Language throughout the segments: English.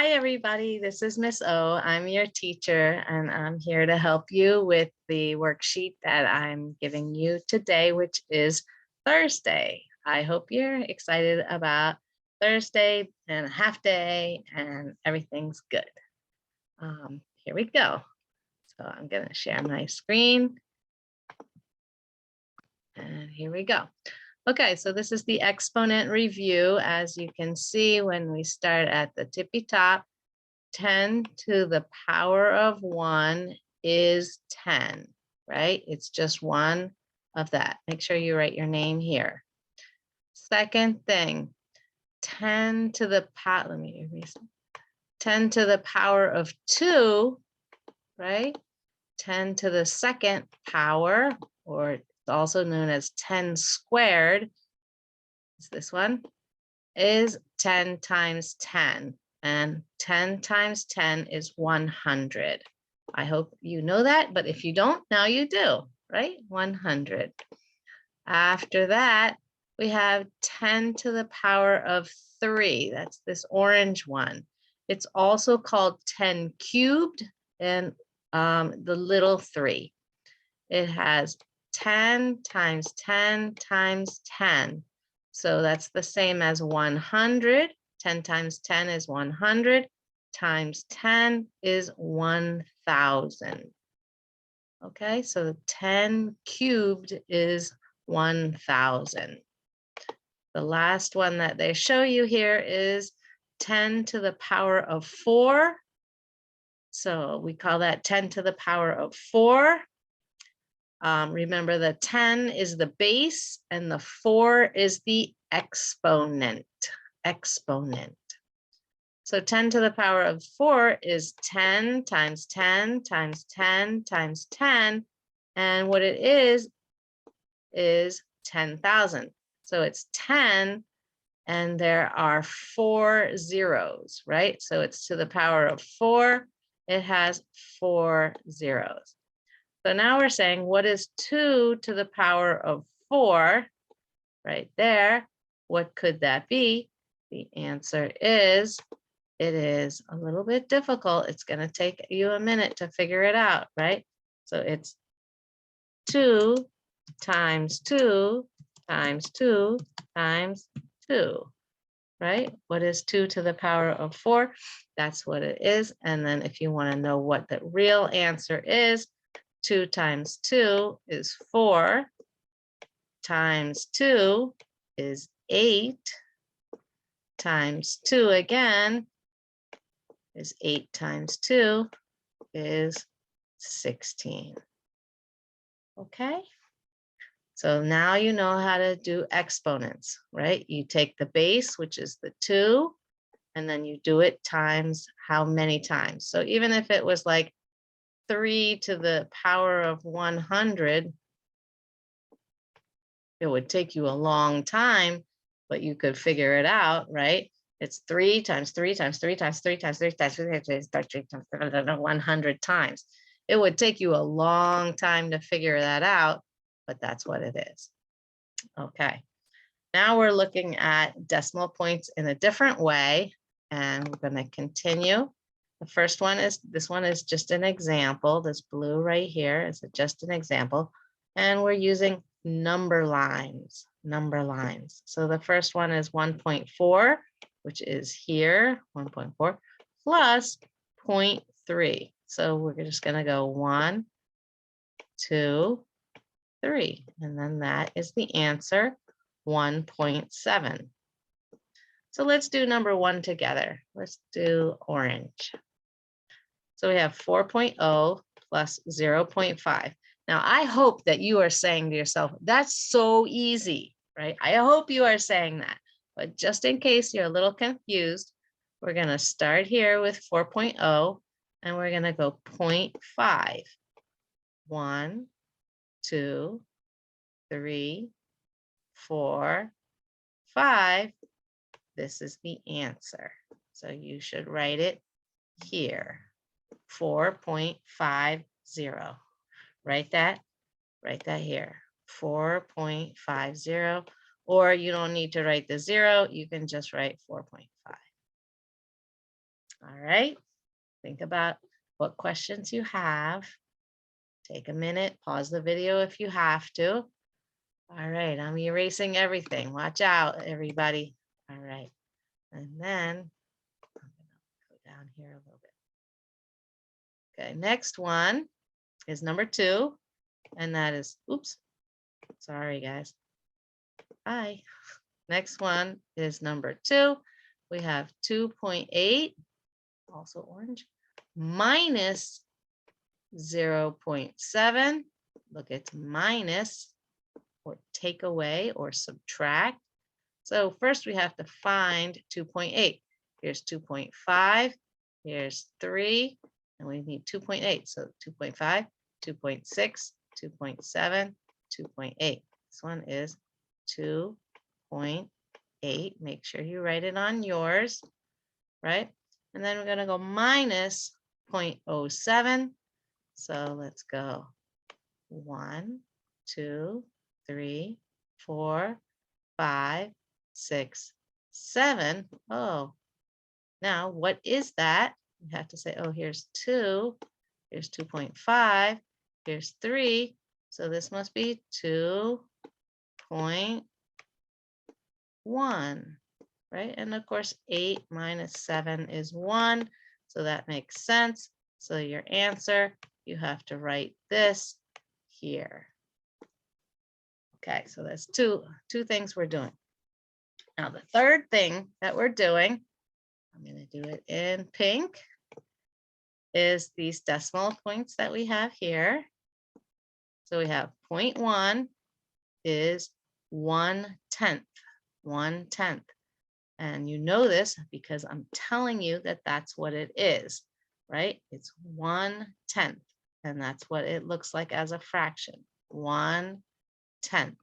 Hi, everybody. This is Miss O. I'm your teacher, and I'm here to help you with the worksheet that I'm giving you today, which is Thursday. I hope you're excited about Thursday and a half day and everything's good. Here we go. So I'm going to share my screen. And here we go. Okay, so this is the exponent review. As you can see, when we start at the tippy top, 10 to the power of 1 is 10, right? It's just one of that. Make sure you write your name here. Second thing, 10 to the power, let me erase it. 10 to the power of 2, right? 10 to the second power, or also known as 10 squared, is this one, is 10 times 10. And 10 times 10 is 100. I hope you know that, but if you don't, now you do, right? 100. After that, we have 10 to the power of 3. That's this orange one. It's also called 10 cubed and the little 3. It has 10 times 10 times 10. So that's the same as 100. 10 times 10 is 100. Times 10 is 1,000. Okay, so 10 cubed is 1,000. The last one that they show you here is 10 to the power of 4. So we call that 10 to the power of 4. Remember, the 10 is the base and the 4 is the exponent. So 10 to the power of 4 is 10 times 10 times 10 times 10. And what it is 10,000. So it's 10 and there are 4 zeros, right? So it's to the power of 4. It has 4 zeros. So now we're saying, what is 2 to the power of 4? Right there. What could that be? The answer is, it is a little bit difficult. It's going to take you a minute to figure it out, right? So it's 2 times 2 times 2 times 2, right? What is 2 to the power of 4? That's what it is. And then if you want to know what the real answer is, 2 times 2 is 4, times 2 is 8, times 2 again is 8 times 2 is 16. Okay, so now you know how to do exponents, right? You take the base, which is the 2, and then you do it times how many times. So even if it was like 3 to the power of 100, it would take you a long time, but you could figure it out, right? It's 3 times 3 times 3 times 3 times 3 times 3 times 3 times 100 times. It would take you a long time to figure that out, but that's what it is. Okay, now we're looking at decimal points in a different way, and we're going to continue. The first one is, this one is just an example. This blue right here is just an example, and we're using number lines. So the first one is 1.4, which is here, 1.4 plus 0.3. So we're just going to go 1, 2, 3, and then that is the answer, 1.7. So let's do number 1 together. Let's do orange. So we have 4.0 plus 0.5. Now, I hope that you are saying to yourself, that's so easy, right? I hope you are saying that. But just in case you're a little confused, we're going to start here with 4.0, and we're going to go 0.5. 1, 2, 3, 4, 5. This is the answer. So you should write it here, 4.50. Write that here, 4.50, or you don't need to write the 0, you can just write 4.5. All right. Think about what questions you have. Take a minute, pause the video if you have to. All right, I'm erasing everything. Watch out, everybody. All right. And then I'm going to go down here a little bit. Okay, next one is number 2. And that is, oops, sorry, guys. Bye. Next one is number 2. We have 2.8, also orange, minus 0.7. Look, it's minus or take away or subtract. So first we have to find 2.8. Here's 2.5. Here's 3. And we need 2.8. So 2.5, 2.6, 2.7, 2.8. This one is 2.8. Make sure you write it on yours, right? And then we're going to go minus 0.07. So let's go 1, 2, 3, 4, 5, 6, 7. Oh, now what is that? You have to say, oh, here's 2, here's 2.5, here's 3. So this must be 2.1, right? And of course, 8 minus 7 is 1. So that makes sense. So your answer, you have to write this here. Okay, so that's two things we're doing. Now the third thing that we're doing, I'm going to do it in pink, is these decimal points that we have here. So we have 0.1 is 1/10, 1/10. And you know this because I'm telling you that that's what it is, right? It's 1/10. And that's what it looks like as a fraction, 1/10.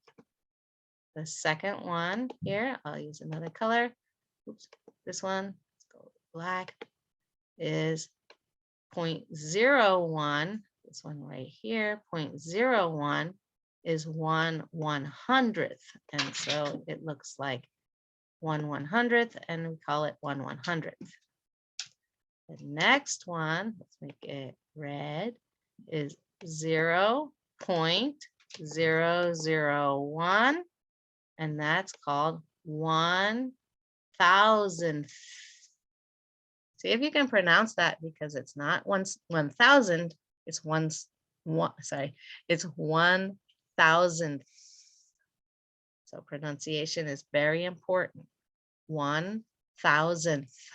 The second one here, I'll use another color. Oops, this one, let's go black, is 0.01. This one right here, 0.01 is 1/100th. And so it looks like 1/100th, and we call it 1/100th. The next one, let's make it red, is 0.001, and that's called 1,000th. See if you can pronounce that, because it's not 1,000, it's it's 1,000th. So pronunciation is very important. 1,000th.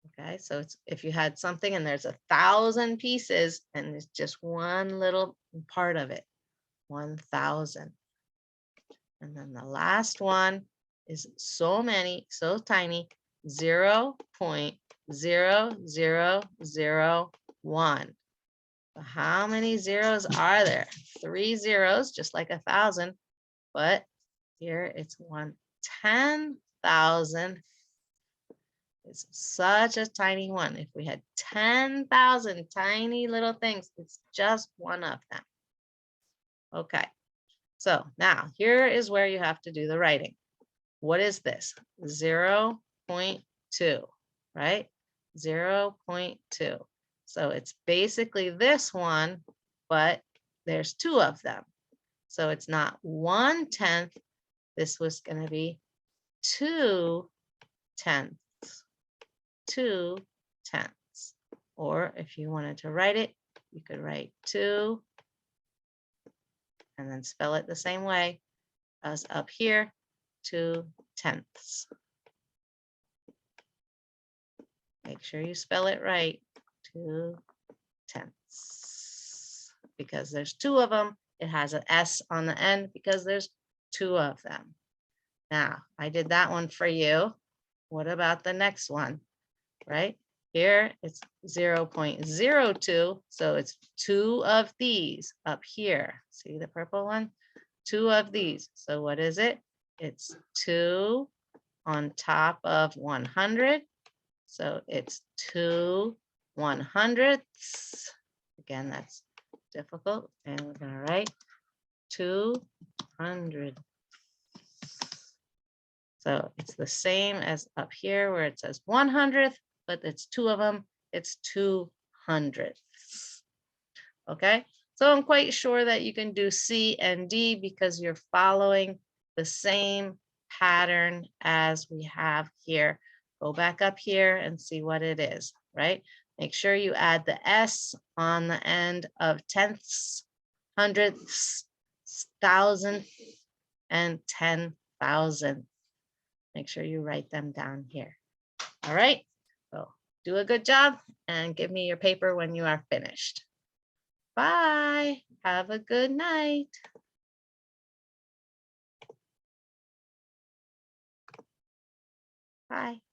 Okay, so it's if you had something and there's 1,000 pieces and it's just one little part of it, 1,000. And then the last one is so tiny, 0.0001. So how many zeros are there? 3 zeros, just like 1,000, but here it's 1/10,000. It's such a tiny one. If we had 10,000 tiny little things, it's just one of them. Okay, so now here is where you have to do the writing. What is this? 0.2, right? 0.2. So it's basically this one, but there's 2 of them. So it's not 1/10. This was going to be 2/10. 2/10. Or if you wanted to write it, you could write 2 and then spell it the same way as up here, 2/10. Make sure you spell it right, 2/10. Because there's 2 of them, it has an S on the end because there's 2 of them. Now, I did that one for you. What about the next one? Right? Here it's 0.02. So it's 2 of these up here. See the purple one? 2 of these. So what is it? It's 2 on top of 100. So it's 2/100ths. Again, that's difficult. And we're going to write 200. So it's the same as up here where it says 100th, but it's two of them. It's 200ths. Okay, so I'm quite sure that you can do C and D because you're following the same pattern as we have here. Go back up here and see what it is, right? Make sure you add the S on the end of tenths, hundredths, thousandth, and 10,000. Make sure you write them down here. All right, so do a good job and give me your paper when you are finished. Bye. Have a good night. Bye.